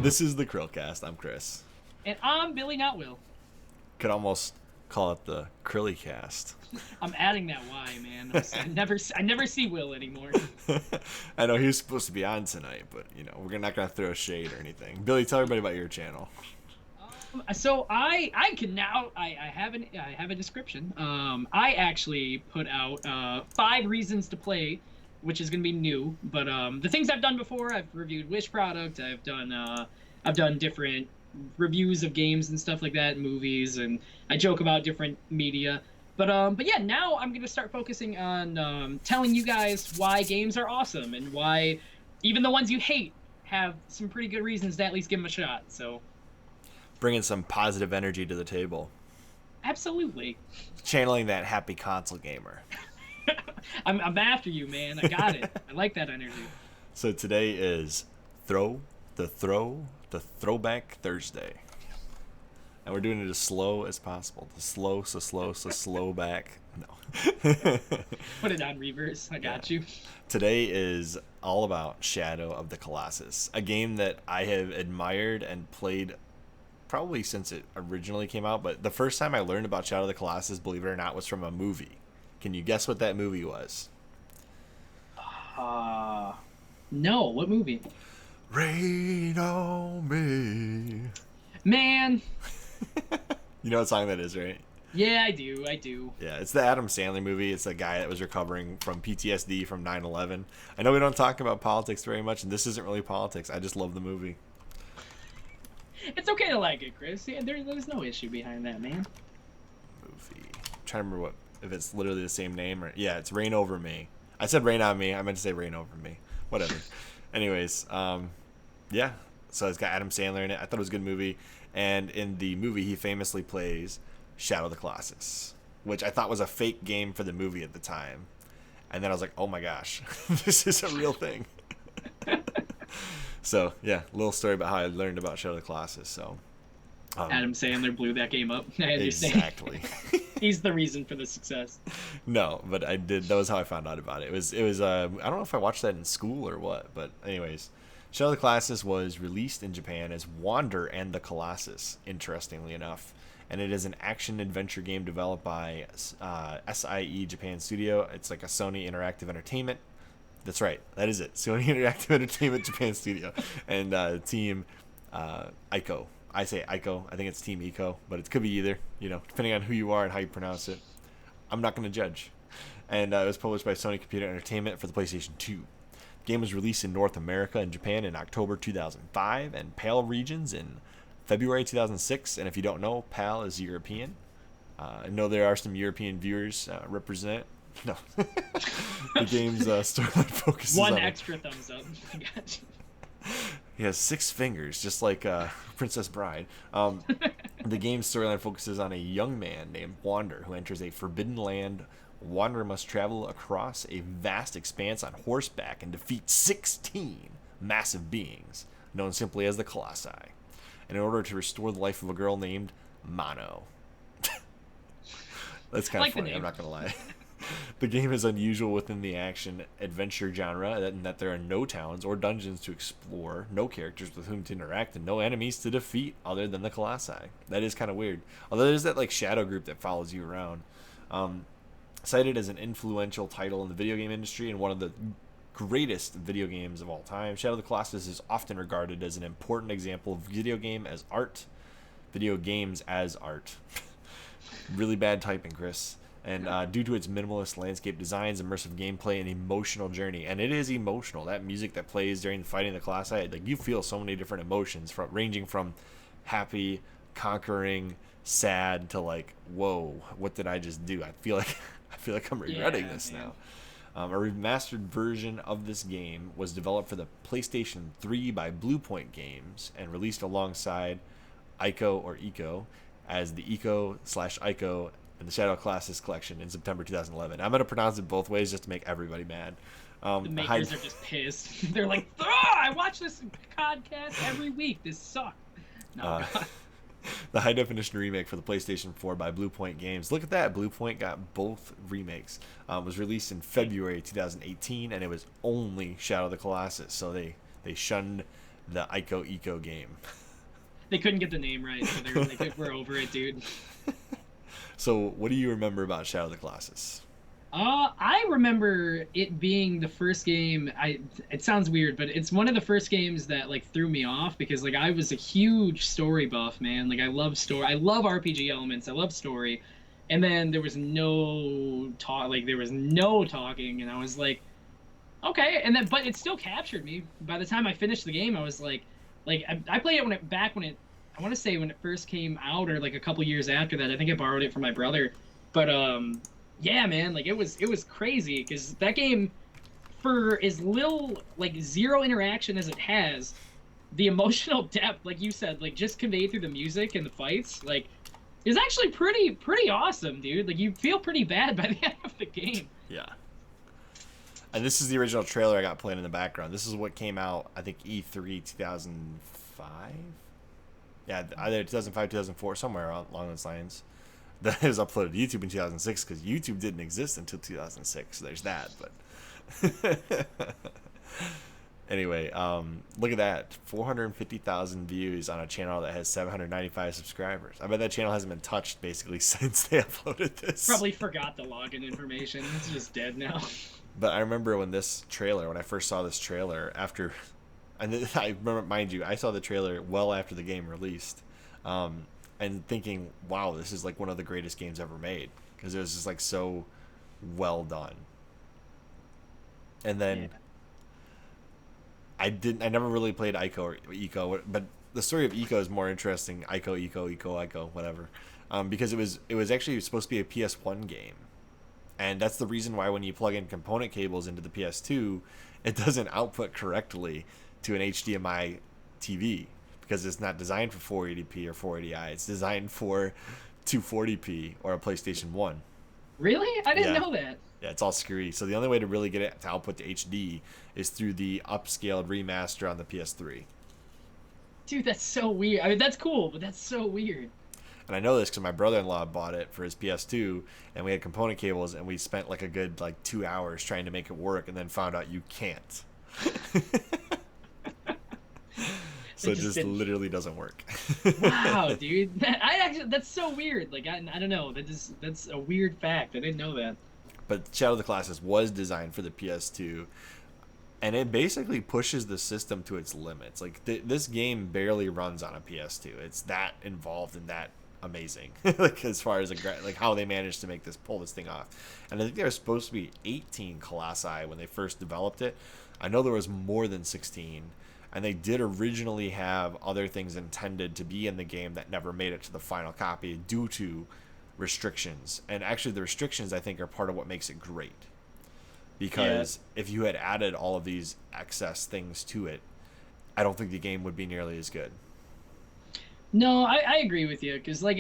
This is the CHRILLCAST. I'm Chris. And I'm Billy, not Will. Could almost call it the CHRILLCAST. I'm adding that Y, man. I never see Will anymore. I know he was supposed to be on tonight, but we're not gonna throw shade or anything. Billy, tell everybody about your channel. So I have a description. I actually put out 5 reasons to play, which is gonna be new. But the things I've done before, I've reviewed Wish product. I've done different reviews of games and stuff like that, movies, and I joke about different media. But yeah, now I'm gonna start focusing on telling you guys why games are awesome and why even the ones you hate have some pretty good reasons to at least give them a shot. So. Bringing some positive energy to the table. Absolutely. Channeling that happy console gamer. I'm after you, man. I got it. I like that energy. So today is Throwback Thursday. And we're doing it as slow as possible. Slow back. No. Put it on reverse. I got you. Today is all about Shadow of the Colossus, a game that I have admired and played probably since it originally came out, but the first time I learned about Shadow of the Colossus, believe it or not, was from a movie. Can you guess what that movie was? No. What movie? Rain on Me. Man. You know what song that is, right? Yeah, I do. Yeah, it's the Adam Sandler movie. It's a guy that was recovering from PTSD from 9/11. I know we don't talk about politics very much, and this isn't really politics. I just love the movie. It's okay to like it, Chris. Yeah, there's no issue behind that, man. Movie. I'm trying to remember if it's literally the same name or it's Rain Over Me. I said Rain on Me. I meant to say Rain Over Me. Whatever. Anyways, yeah. So it's got Adam Sandler in it. I thought it was a good movie, and in the movie he famously plays Shadow of the Colossus, which I thought was a fake game for the movie at the time, and then I was like, oh my gosh, this is a real thing. So, yeah, a little story about how I learned about Shadow of the Colossus. So, Adam Sandler blew that game up. I understand. Exactly. He's the reason for the success. No, but I did. That was how I found out about it. It was. I don't know if I watched that in school or what, but anyways, Shadow of the Colossus was released in Japan as Wander and the Colossus, interestingly enough. And it is an action-adventure game developed by SIE Japan Studio. It's like a Sony Interactive Entertainment. That's right. That is it. Sony Interactive Entertainment Japan Studio. And Team Ico. I say Ico. I think it's Team Eco, but it could be either, depending on who you are and how you pronounce it. I'm not going to judge. And it was published by Sony Computer Entertainment for the PlayStation 2. The game was released in North America and Japan in October 2005 and PAL regions in February 2006. And if you don't know, PAL is European. I know there are some European viewers represent. No. The game's storyline focuses on... One extra thumbs up. I got you. He has 6 fingers, just like Princess Bride. The game's storyline focuses on a young man named Wander who enters a forbidden land. Wander must travel across a vast expanse on horseback and defeat 16 massive beings, known simply as the Colossi, in order to restore the life of a girl named Mono. That's kind of funny, I'm not going to lie. The game is unusual within the action-adventure genre in that there are no towns or dungeons to explore, no characters with whom to interact, and no enemies to defeat other than the Colossi. That is kind of weird. Although there's that shadow group that follows you around. Cited as an influential title in the video game industry and one of the greatest video games of all time, Shadow of the Colossus is often regarded as an important example of video games as art. Really bad typing, Chris. And due to its minimalist landscape designs, immersive gameplay, and emotional journey, and it is emotional. That music that plays during fighting the Colossi, you feel so many different emotions, ranging from happy, conquering, sad to whoa, what did I just do? I feel like I'm regretting this now. A remastered version of this game was developed for the PlayStation 3 by Bluepoint Games and released alongside Ico or Eco as the Eco/Ico and the Shadow Colossus collection in September 2011. I'm going to pronounce it both ways just to make everybody mad. The makers are just pissed. They're like, I watch this podcast every week. This sucks. No, God. The high-definition remake for the PlayStation 4 by Bluepoint Games. Look at that. Bluepoint got both remakes. Was released in February 2018, and it was only Shadow of the Colossus. So they shunned the Ico Eco game. They couldn't get the name right, so they're like, we're over it, dude. So, what do you remember about Shadow of the Colossus? I remember it being the first game. It sounds weird, but it's one of the first games that like threw me off because like I was a huge story buff, man. Like I love story. I love RPG elements. I love story. And then there was no talk. Like there was no talking, and I was like, okay. And then, but it still captured me. By the time I finished the game, I was like I played it when it. I want to say when it first came out, or like a couple years after that. I think I borrowed it from my brother, but yeah, man, like it was crazy because that game, for as little like zero interaction as it has, the emotional depth, like you said, like just conveyed through the music and the fights, like is actually pretty awesome, dude. Like you feel pretty bad by the end of the game. Yeah. And this is the original trailer I got playing in the background. This is what came out, I think, E3 2005? Yeah, either 2005, 2004, somewhere along those lines. That was uploaded to YouTube in 2006 because YouTube didn't exist until 2006. So there's that. But anyway, look at that. 450,000 views on a channel that has 795 subscribers. I bet that channel hasn't been touched basically since they uploaded this. Probably forgot the login information. It's just dead now. But I remember when I first saw this trailer after, and I remember, mind you, I saw the trailer well after the game released, and thinking, wow, this is like one of the greatest games ever made because it was just like so well done. And then I never really played Ico or Eco, but the story of Eco is more interesting. Ico, whatever, because it was actually supposed to be a PS1 game. And that's the reason why when you plug in component cables into the PS2, it doesn't output correctly to an HDMI TV because it's not designed for 480p or 480i. It's designed for 240p or a PlayStation 1. Really? I didn't know that. Yeah, it's all screwy. So the only way to really get it to output to HD is through the upscaled remaster on the PS3. Dude, that's so weird. I mean, that's cool, but that's so weird. And I know this because my brother-in-law bought it for his PS2, and we had component cables, and we spent like a good 2 hours trying to make it work, and then found out you can't. So it just literally doesn't work. Wow, dude, that's so weird. Like I don't know. That's a weird fact. I didn't know that. But Shadow of the Colossus was designed for the PS2, and it basically pushes the system to its limits. Like this game barely runs on a PS2. It's that involved and that amazing, like as far as like how they managed to pull this thing off. And I think there was supposed to be 18 Colossi when they first developed it. I know there was more than 16, and they did originally have other things intended to be in the game that never made it to the final copy due to restrictions. And actually the restrictions, I think, are part of what makes it great, because if you had added all of these excess things to it, I don't think the game would be nearly as good. No, I agree with you because like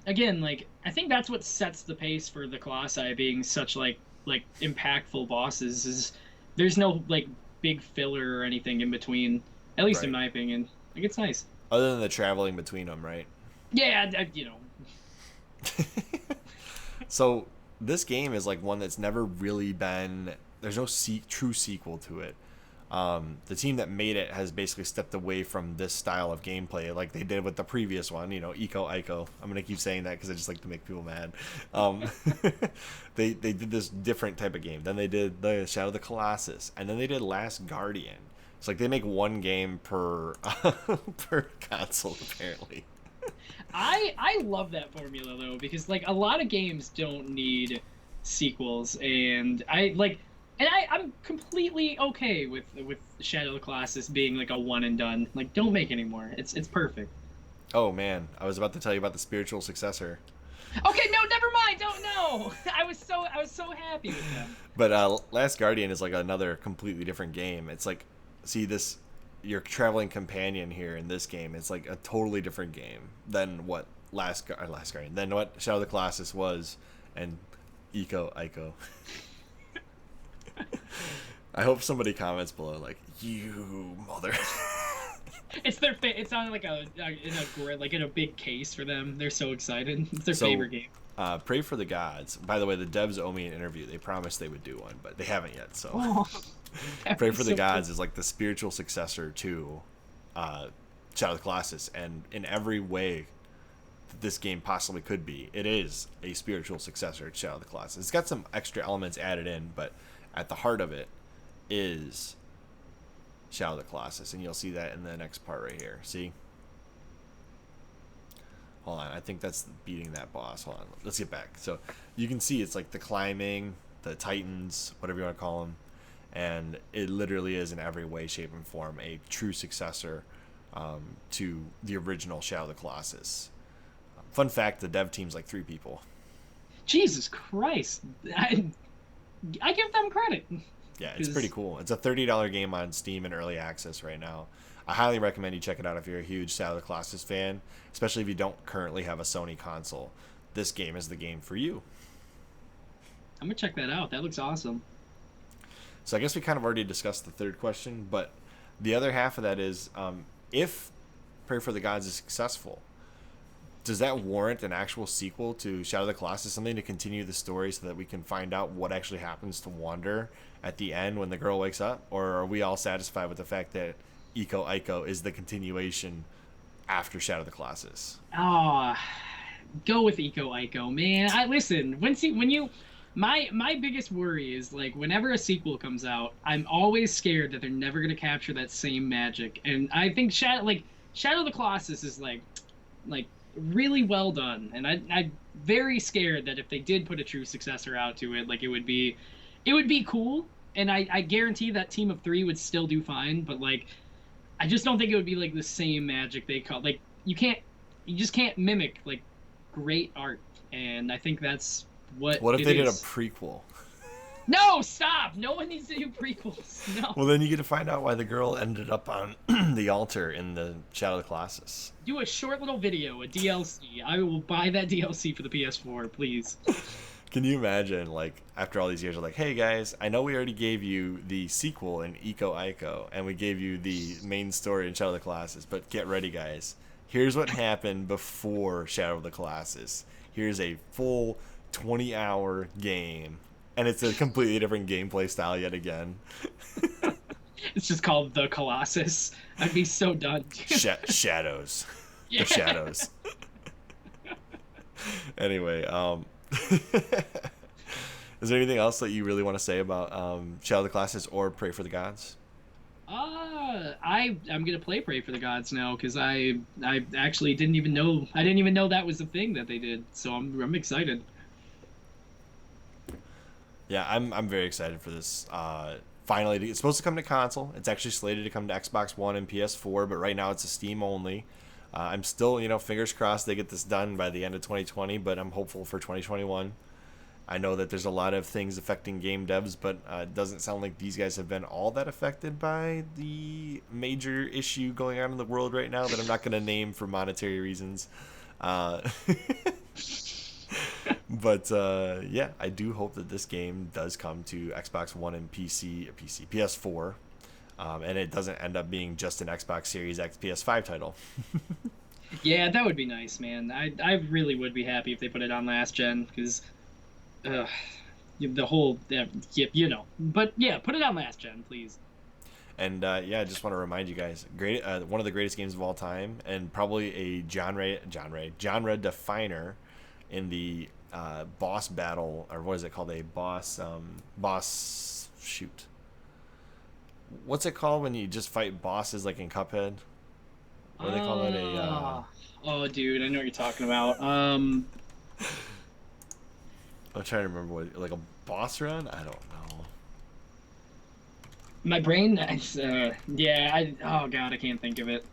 again, like I think that's what sets the pace for the Colossi being such like impactful bosses is there's no like big filler or anything in between, at least in my opinion. Like it's nice. Other than the traveling between them, right? Yeah, you know. So this game is like one that's never really been. There's no true sequel to it. The team that made it has basically stepped away from this style of gameplay, like they did with the previous one. You know, Ico. I'm gonna keep saying that because I just like to make people mad. They did this different type of game. Then they did the Shadow of the Colossus, and then they did Last Guardian. It's like they make one game per per console apparently. I love that formula though because like a lot of games don't need sequels, and I'm completely okay with Shadow of the Colossus being like a one and done. Like, don't make any more. It's perfect. Oh man, I was about to tell you about the spiritual successor. Okay, no, never mind. Don't know. I was so happy with them. But Last Guardian is like another completely different game. It's like, see this, your traveling companion here in this game. It's like a totally different game than what Last Guardian, than what Shadow of the Colossus was, and Ico. I hope somebody comments below like, you mother. It's their it sounded like in a big case for them. They're so excited. It's their favorite game. Pray for the gods. By the way, the devs owe me an interview. They promised they would do one, but they haven't yet. So Pray for the gods is like the spiritual successor to Shadow of the Colossus, and in every way that this game possibly could be, it is a spiritual successor to Shadow of the Colossus. It's got some extra elements added in, but at the heart of it is Shadow of the Colossus, and you'll see that in the next part right here. See? Hold on, I think that's beating that boss. Hold on, let's get back. So you can see it's like the climbing, the titans, whatever you want to call them, and it literally is in every way, shape, and form a true successor to the original Shadow of the Colossus. Fun fact, the dev team's like 3 people. Jesus Christ. I give them credit. Yeah, it's pretty cool. It's a $30 game on Steam in early access right now. I highly recommend you check it out if you're a huge Shadow of the Colossus fan, especially if you don't currently have a Sony console. This game is the game for you. I'm going to check that out. That looks awesome. So I guess we kind of already discussed the third question, but the other half of that is, if Pray for the Gods is successful, does that warrant an actual sequel to Shadow of the Colossus, something to continue the story so that we can find out what actually happens to Wander at the end when the girl wakes up? Or are we all satisfied with the fact that Eco Ico is the continuation after Shadow of the Colossus? Oh, go with Eco Ico, man. Listen, my biggest worry is, like, whenever a sequel comes out, I'm always scared that they're never gonna capture that same magic. And I think Shadow of the Colossus is like really well done, and I'm very scared that if they did put a true successor out to it, like, it would be cool, and I guarantee that team of 3 would still do fine, but, like, I just don't think it would be like the same magic they call, like, you just can't mimic, like, great art, and I think that's what if they did a prequel? No, stop! No one needs to do prequels. No. Well, then you get to find out why the girl ended up on the altar in the Shadow of the Colossus. Do a short little video, a DLC. I will buy that DLC for the PS4, please. Can you imagine, like, after all these years, like, hey guys, I know we already gave you the sequel in Eco Ico, and we gave you the main story in Shadow of the Colossus, but get ready, guys. Here's what happened before Shadow of the Colossus. Here's a full 20-hour game. And it's a completely different gameplay style yet again. It's just called The Colossus. I'd be so done. Shadows. Yeah. The shadows. Anyway, is there anything else that you really want to say about Shadow of the Colossus or Pray for the Gods? I'm gonna play Pray for the Gods now, because I actually didn't even know that was the thing that they did. So I'm excited. Yeah, I'm very excited for this. Finally, it's supposed to come to console. It's actually slated to come to Xbox One and PS4, but right now it's a Steam only. I'm still, fingers crossed they get this done by the end of 2020, but I'm hopeful for 2021. I know that there's a lot of things affecting game devs, but it doesn't sound like these guys have been all that affected by the major issue going on in the world right now that I'm not going to name for monetary reasons. But yeah, I do hope that this game does come to Xbox One and PS4, and it doesn't end up being just an Xbox Series X PS5 title. Yeah, that would be nice, man. I really would be happy if they put it on last gen, because the whole, But yeah, put it on last gen, please. And yeah, I just want to remind you guys, one of the greatest games of all time, and probably a genre definer in the boss battle, or what is it called? A boss shoot. What's it called when you just fight bosses like in Cuphead? What do they call it? Oh, dude, I know what you're talking about. I'm trying to remember what, like a boss run? I don't know. My brain, oh god, I can't think of it.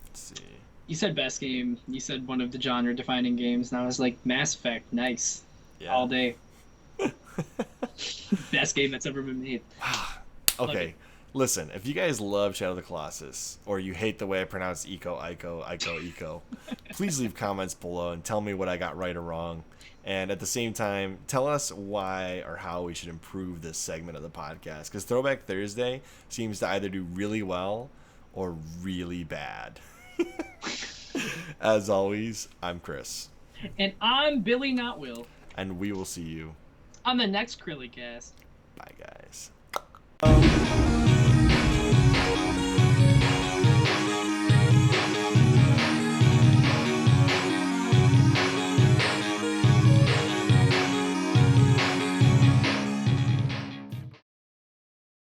Let's see. You said best game. You said one of the genre-defining games, and I was like, Mass Effect, nice. Yeah. All day. Best game that's ever been made. Okay, listen, if you guys love Shadow of the Colossus, or you hate the way I pronounce Eco, please leave comments below and tell me what I got right or wrong. And at the same time, tell us why or how we should improve this segment of the podcast. Because Throwback Thursday seems to either do really well or really bad. As always, I'm Chris. And I'm Billy Not Will. And we will see you on the next CHRILLCAST. Bye, guys.